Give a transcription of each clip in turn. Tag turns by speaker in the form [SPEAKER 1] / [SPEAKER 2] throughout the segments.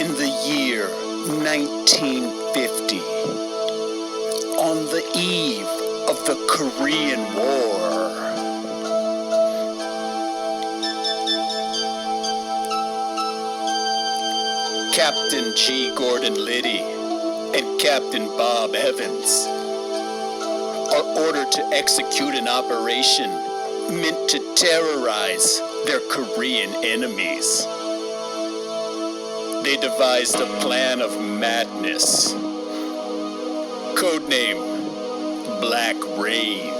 [SPEAKER 1] In the year 1950, on the eve of the Korean War, Captain G. Gordon Liddy and Captain Bob Evans are ordered to execute an operation meant to terrorize their Korean enemies. They devised a plan of madness, codename Black Rain.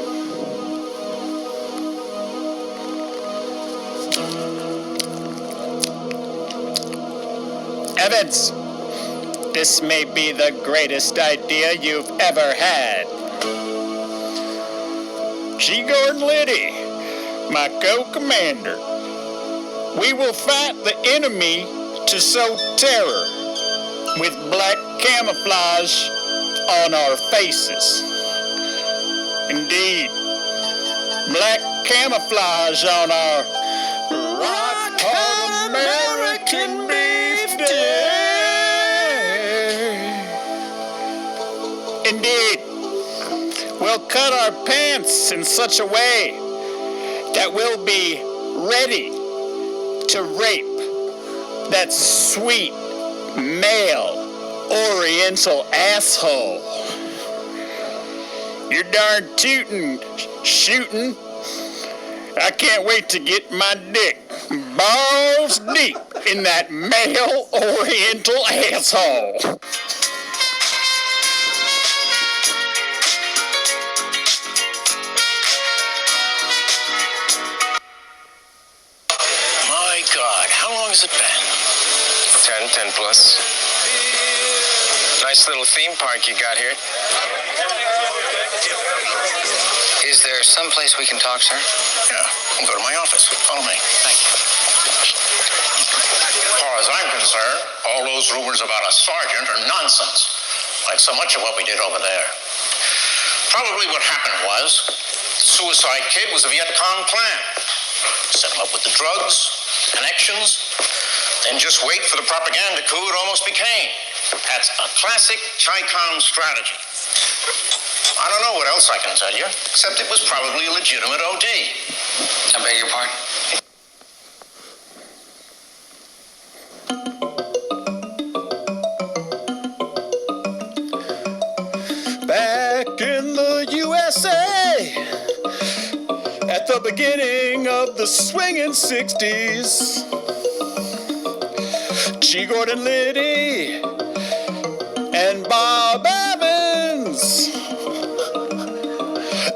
[SPEAKER 1] Evans, this may be the greatest idea you've ever had. G. Gordon Liddy, my co-commander, we will fight the enemy to sow terror with black camouflage on our faces. Indeed, black camouflage on our rock-hard American beef day. Indeed, we'll cut our pants in such a way that we'll be ready to rape that sweet male Oriental asshole. You're darn tootin', shootin'. I can't wait to get my dick balls deep in that male Oriental asshole.
[SPEAKER 2] My God, how long has it been?
[SPEAKER 3] 10 plus. Nice little theme park you got here.
[SPEAKER 2] Is there some place we can talk, sir?
[SPEAKER 4] Yeah, we'll go to my office. Follow me.
[SPEAKER 2] Thank you.
[SPEAKER 4] As far as I'm concerned, all those rumors about a sergeant are nonsense, like so much of what we did over there. Probably what happened was, Suicide Kid was a Viet Cong plan. Set him up with the drugs, connections, then just wait for the propaganda coup it almost became. That's a classic Chi-Com strategy. I don't know what else I can tell you, except it was probably a legitimate OD.
[SPEAKER 2] I beg your pardon?
[SPEAKER 1] Back in the USA, at the beginning of the swinging 60s, G. Gordon Liddy and Bob Evans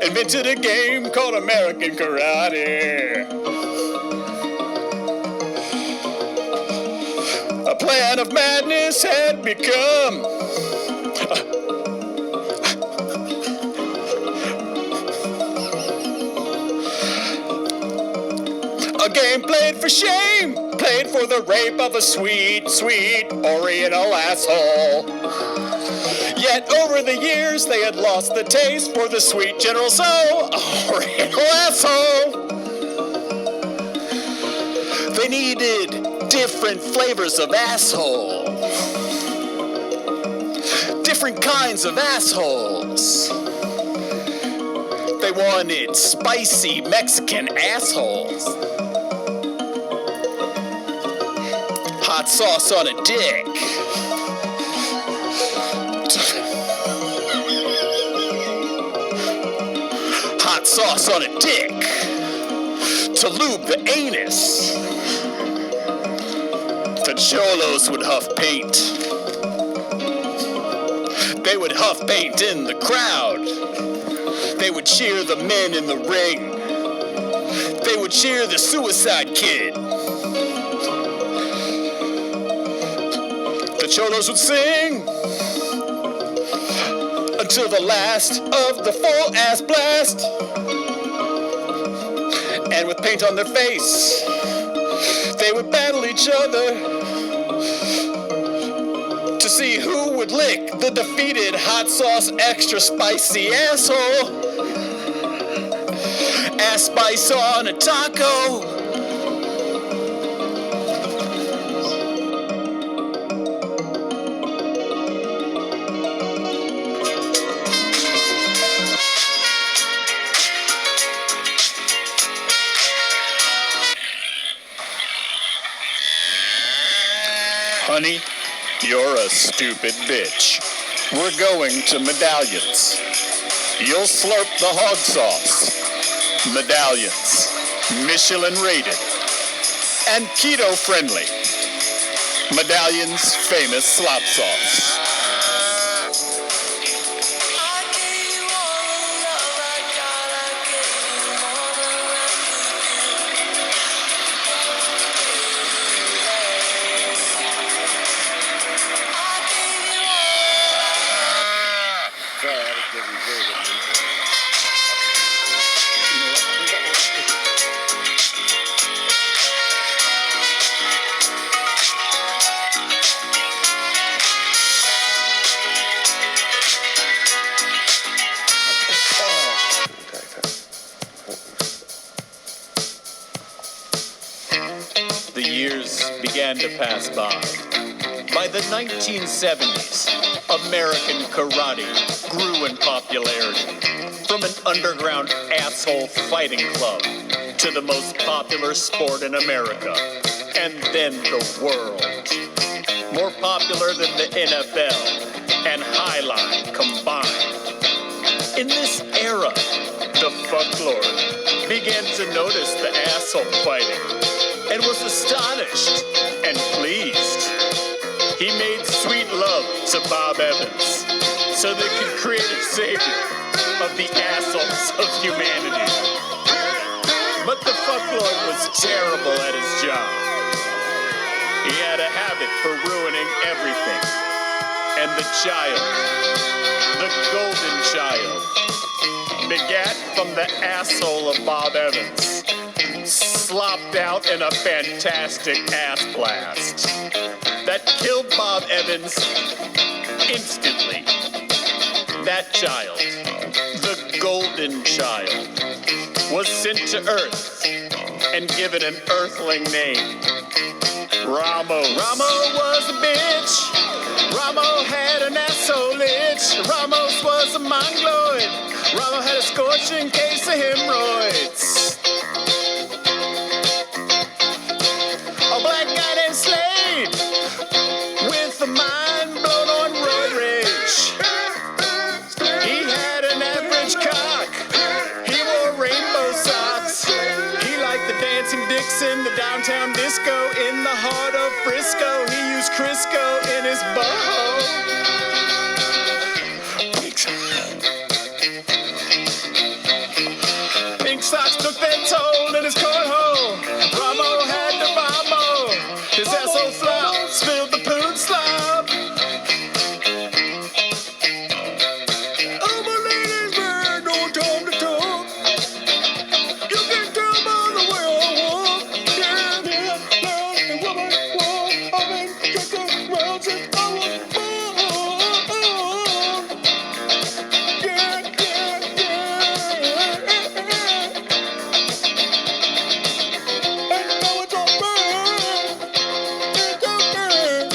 [SPEAKER 1] invented a game called American Karate. A plan of madness had become a game played for shame, played for the rape of a sweet, sweet Oriental asshole. Yet over the years they had lost the taste for the sweet General Tso Oriental asshole. They needed different flavors of asshole. Different kinds of assholes. They wanted spicy Mexican assholes. Hot sauce on a dick. Hot sauce on a dick to lube the anus. The cholos would huff paint. They would huff paint in the crowd. They would cheer the men in the ring. They would cheer the Suicide Kid. The cholos would sing until the last of the full ass blast. And with paint on their face, they would battle each other to see who would lick the defeated hot sauce extra spicy asshole. Ass spice on a taco. Honey, you're a stupid bitch. We're going to Medallions. You'll slurp the hog sauce. Medallions. Michelin rated. And keto friendly. Medallions' famous slop sauce. The years began to pass by. By the 1970s, American karate grew in popularity. From an underground asshole fighting club to the most popular sport in America, and then the world. More popular than the NFL and Highline combined. In this era, the fucklord began to notice the asshole fighting and was astonished and pleased. He made sweet love to Bob Evans so they could create a savior of the assholes of humanity. But the fucklord was terrible at his job. He had a habit for ruining everything. And the child, the golden child, begat from the asshole of Bob Evans, slopped out in a fantastic ass blast that killed Bob Evans instantly. That child, the golden child, was sent to Earth and given an earthling name, Ramos. Ramo was a bitch. Ramo had an asshole itch. Ramos was a mongoloid. Ramo had a scorching case of hemorrhoids. A black guy named Slade with a mind blown on road rage. He had an average cock. He wore rainbow socks. He liked the dancing dicks in the downtown disco in the heart of Frisco. He used Crisco in his butthole. Pink socks took their toll in his cornhole. Ramo had to vamo. His asshole flop spilled the poon slop. Oh, my ladies, man, no time to talk. You can tell by the way I walk. Yeah, man, woman, walk. I've been kicking around since I was born. Yeah, yeah, yeah. And now it's all burn. It's all burn.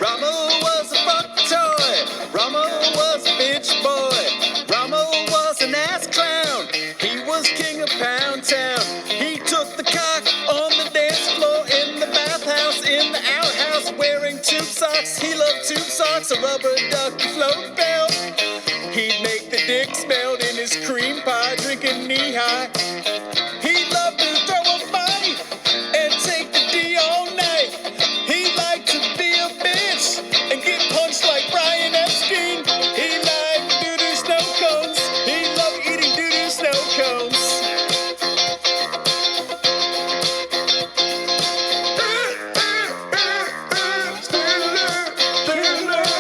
[SPEAKER 1] Ramo was a fuck toy. Ramo was a bitch boy. Ramo was an ass clown. He was king of Pound Town. He took the cock on the dance floor, in the bathhouse, in the outhouse, wearing tube socks. He loved tube socks, a rubber duck float belt. He'd make the dick smelled in his cream pie, drinking knee-high. He loved to throw a fight and take the D all night. He liked to be a bitch and get punched like Brian Epstein. He liked doo-doo snow cones. He loved eating doo-doo snow cones. Stand alert, stand alert.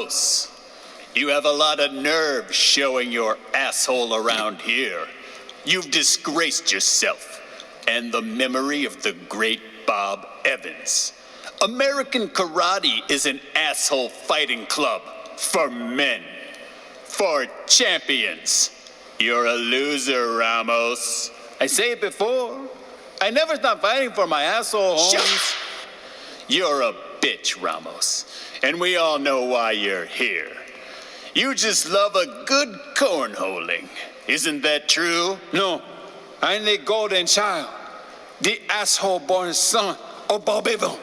[SPEAKER 1] Ramos, you have a lot of nerve showing your asshole around here. You've disgraced yourself and the memory of the great Bob Evans. American Karate is an asshole fighting club for men, for champions. You're a loser, Ramos. I say it before. I never stop fighting for my asshole homies. Shut. You're a bitch, Ramos. And we all know why you're here. You just love a good cornholing. Isn't that true?
[SPEAKER 5] No, I'm the golden child, the asshole-born son of Bob Evans,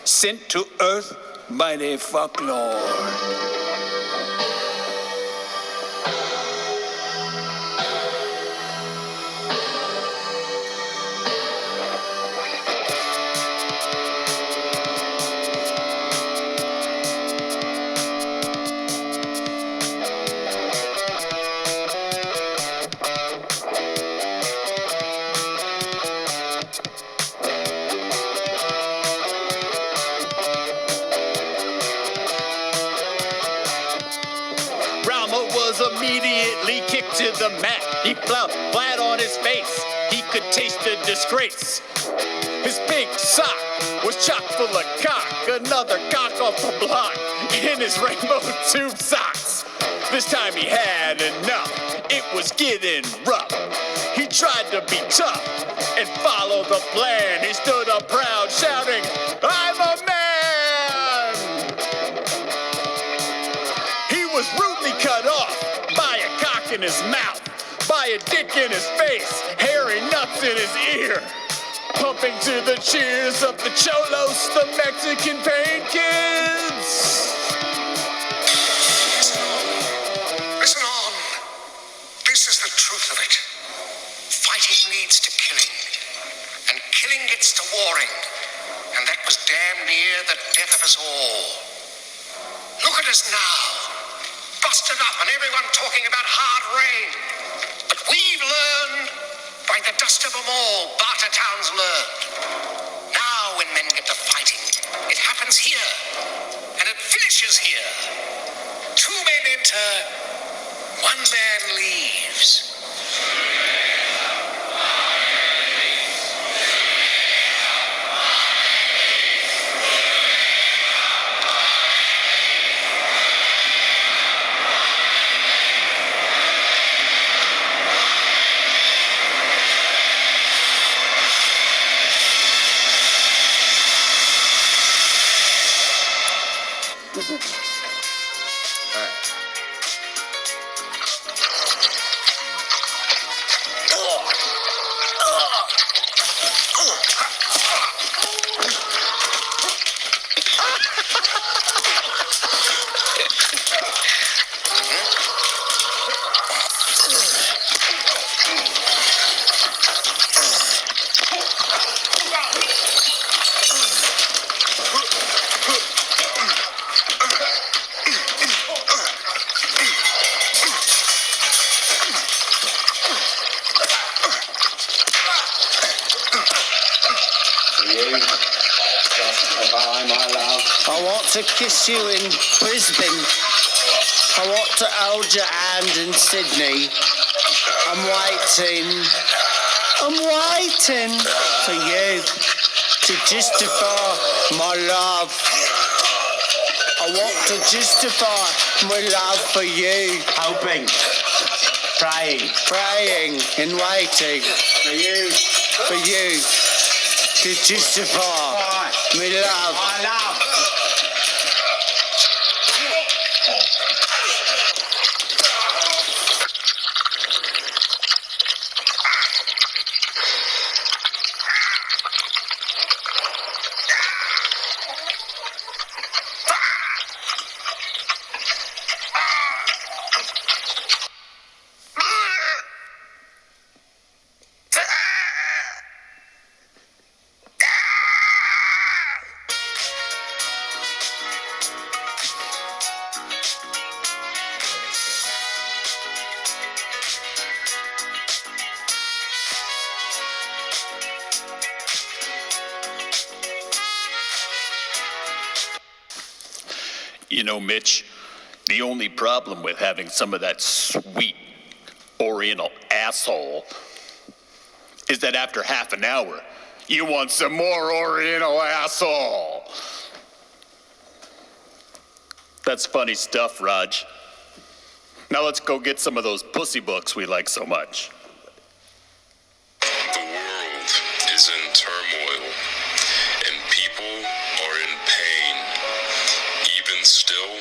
[SPEAKER 5] sent to Earth by the folklore.
[SPEAKER 1] Immediately kicked to the mat. He fell flat on his face. He could taste the disgrace. His pink sock was chock full of cock. Another cock off the block in his rainbow tube socks. This time he had enough. It was getting rough. He tried to be tough and follow the plan. He stood up proud, shouting, "I'm a man!" He was rudely cut off by a cock in his mouth, by a dick in his face, hairy nuts in his ear, pumping to the cheers of the cholos, the Mexican pain kids.
[SPEAKER 6] Listen on. This is the truth of it. Fighting leads to killing, and killing gets to warring, and that was damn near the death of us all. Look at us now. Busted up and everyone talking about hard rain. But we've learned, by the dust of them all, Bartertown's learned. Now when men get to fighting, it happens here, and it finishes here. 2 men enter, 1 man leaves.
[SPEAKER 7] I want to kiss you in Brisbane. I want to hold your hand in Sydney. I'm waiting for you to justify my love. I want to justify my love for you.
[SPEAKER 8] Hoping,
[SPEAKER 7] Praying and waiting for you to justify my love.
[SPEAKER 1] You know, Mitch, The only problem with having some of that sweet Oriental asshole is that after half an hour, you want some more Oriental asshole. That's funny stuff, Raj. Now let's go get some of those pussy books we like so much.
[SPEAKER 8] The world is in turmoil, and people are in pain. Even still,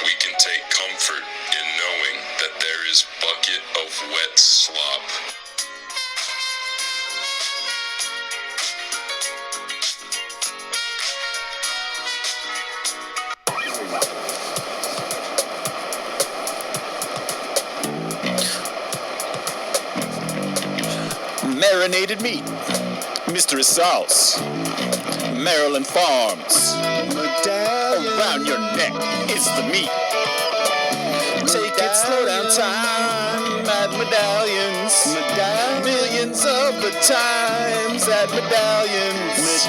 [SPEAKER 8] we can take comfort in knowing that there is bucket of wet slop.
[SPEAKER 1] Marinated meat, Mystery Sauce, Maryland Farms. Around your neck is the meat. Take it slow down time at Medallions. Millions of the times at Medallions.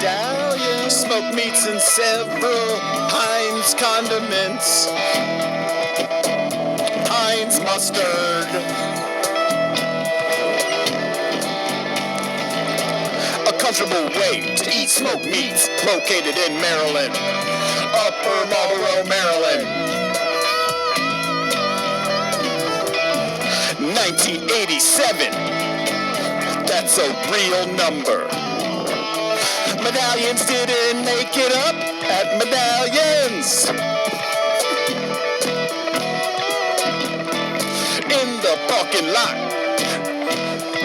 [SPEAKER 1] Smoked meats and several Heinz condiments. Heinz mustard. Comfortable way to eat smoked meats, located in Maryland, Upper Marlboro, Maryland. 1987, that's a real number. Medallions didn't make it up at Medallions. In the parking lot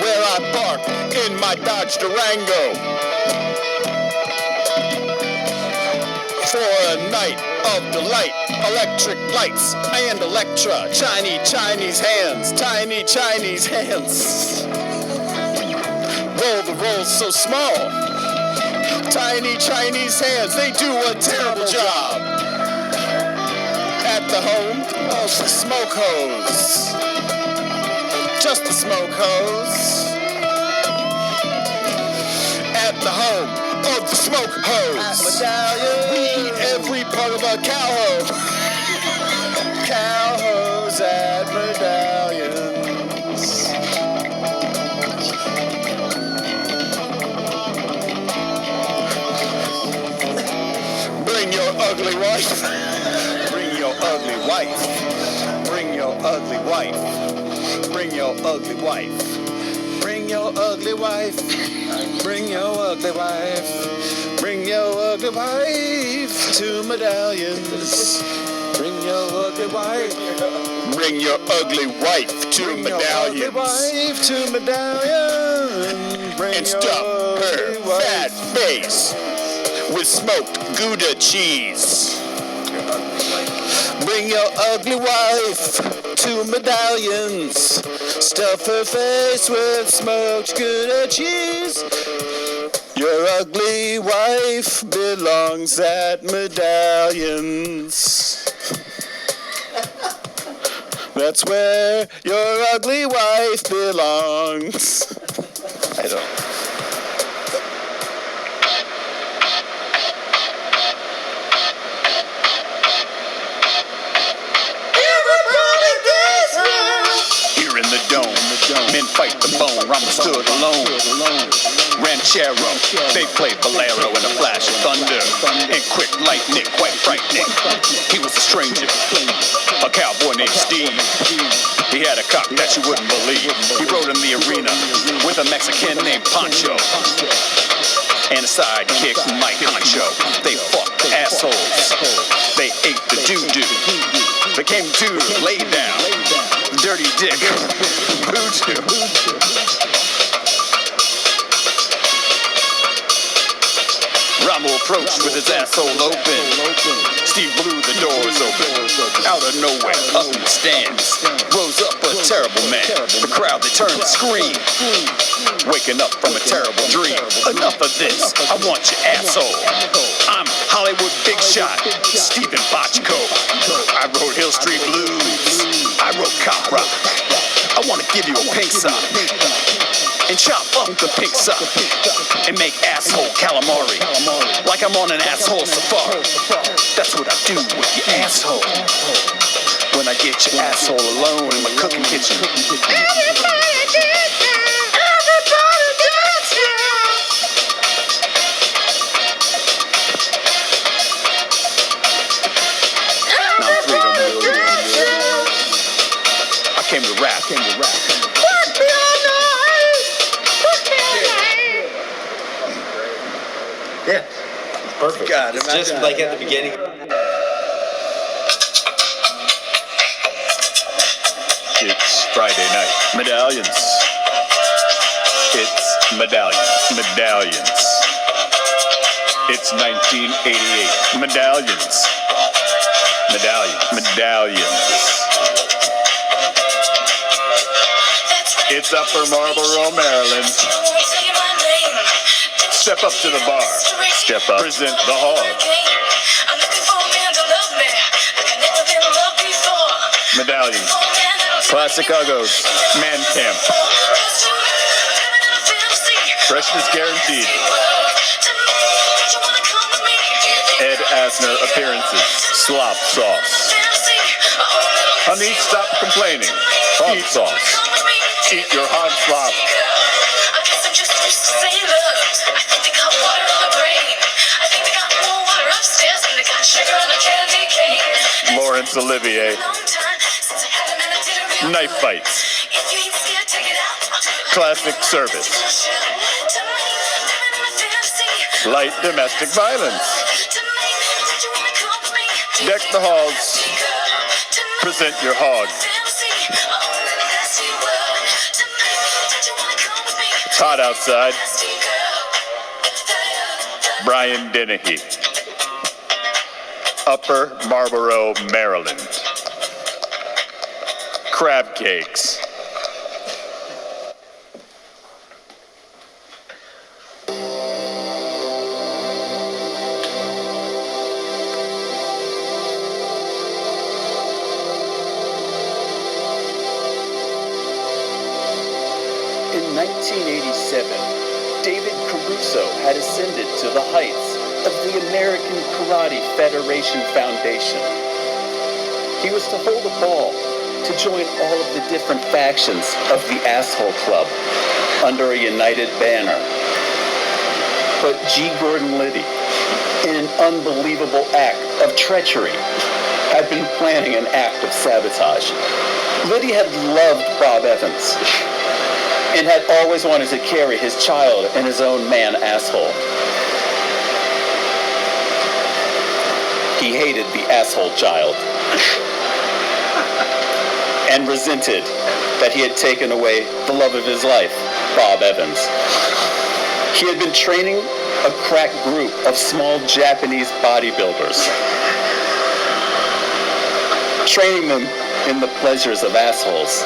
[SPEAKER 1] where I park in my Dodge Durango for a night of delight, electric lights and Electra, Chinese hands, tiny Chinese hands. Roll the rolls so small, tiny Chinese hands, they do a terrible job. At the home of the smoke hose. Just the smoke hose. At the home of the smoke hose. We eat every part of a cow hose. Cow hose at Medallions. Bring your ugly wife. Bring your ugly wife. Bring your ugly wife. Bring your ugly wife. Bring your ugly wife. Bring your ugly wife. Bring your ugly wife to Medallions. Bring your ugly wife. Bring your ugly wife to Medallions. Wife to Medallions. And stuff her fat face with smoked Gouda cheese. Bring your ugly wife to Medallions. Stuff her face with smoked Gouda cheese. Your ugly wife belongs at Medallions. That's where your ugly wife belongs. I don't. Men fight the bone, Ramos stood alone. Ranchero, they played bolero in a flash of thunder. And quick lightning, quite frightening. He was a stranger, a cowboy named Steve. He had a cock that you wouldn't believe. He rode in the arena with a Mexican named Pancho. And a sidekick, Mike Concho. They fucked assholes. They ate the doo-doo. They came to lay down. Dirty dick. Voodoo. Ramo approached with his asshole open. Steve blew the doors open. Out of nowhere, up in the stands, rose up a terrible man. The crowd, they turned to scream. Waking up from a terrible dream. Enough of this, I want your asshole. I'm Hollywood big shot, Stephen Bochco. I wrote Hill Street Blues. I wrote Cop Rock. I want to give you a pink sock and chop up the pink sock and make asshole calamari like I'm on an asshole safari. That's what I do with your asshole. when I get your asshole alone in my cooking kitchen. I came to rap.
[SPEAKER 9] Yeah. Perfect.
[SPEAKER 1] God,
[SPEAKER 9] it's just like at the beginning.
[SPEAKER 1] It's Friday night. Medallions. It's medallions. It's 1988. Medallions. It's Upper Marlboro, Maryland. Step up to the bar. Step up. Present the hog. Medallions. Classic Uggos. Man Camp. Freshness guaranteed. Ed Asner appearances. Slop sauce. Honey, stop complaining. Hog sauce. Eat your hog slop. Laurence Olivier. Knife fights. Classic service. Light domestic violence. Deck the halls. Present your hog. It's hot outside. Brian Dennehy. Upper Marlboro, Maryland. Crab cakes.
[SPEAKER 10] In 1987, David Caruso had ascended to the heights of the American Karate Federation Foundation. He was to hold a ball to join all of the different factions of the Asshole Club under a united banner. But G. Gordon Liddy, in an unbelievable act of treachery, had been planning an act of sabotage. Liddy had loved Bob Evans and had always wanted to carry his child in his own man asshole. He hated the asshole child and resented that he had taken away the love of his life, Bob Evans. He had been training a crack group of small Japanese bodybuilders, training them in the pleasures of assholes.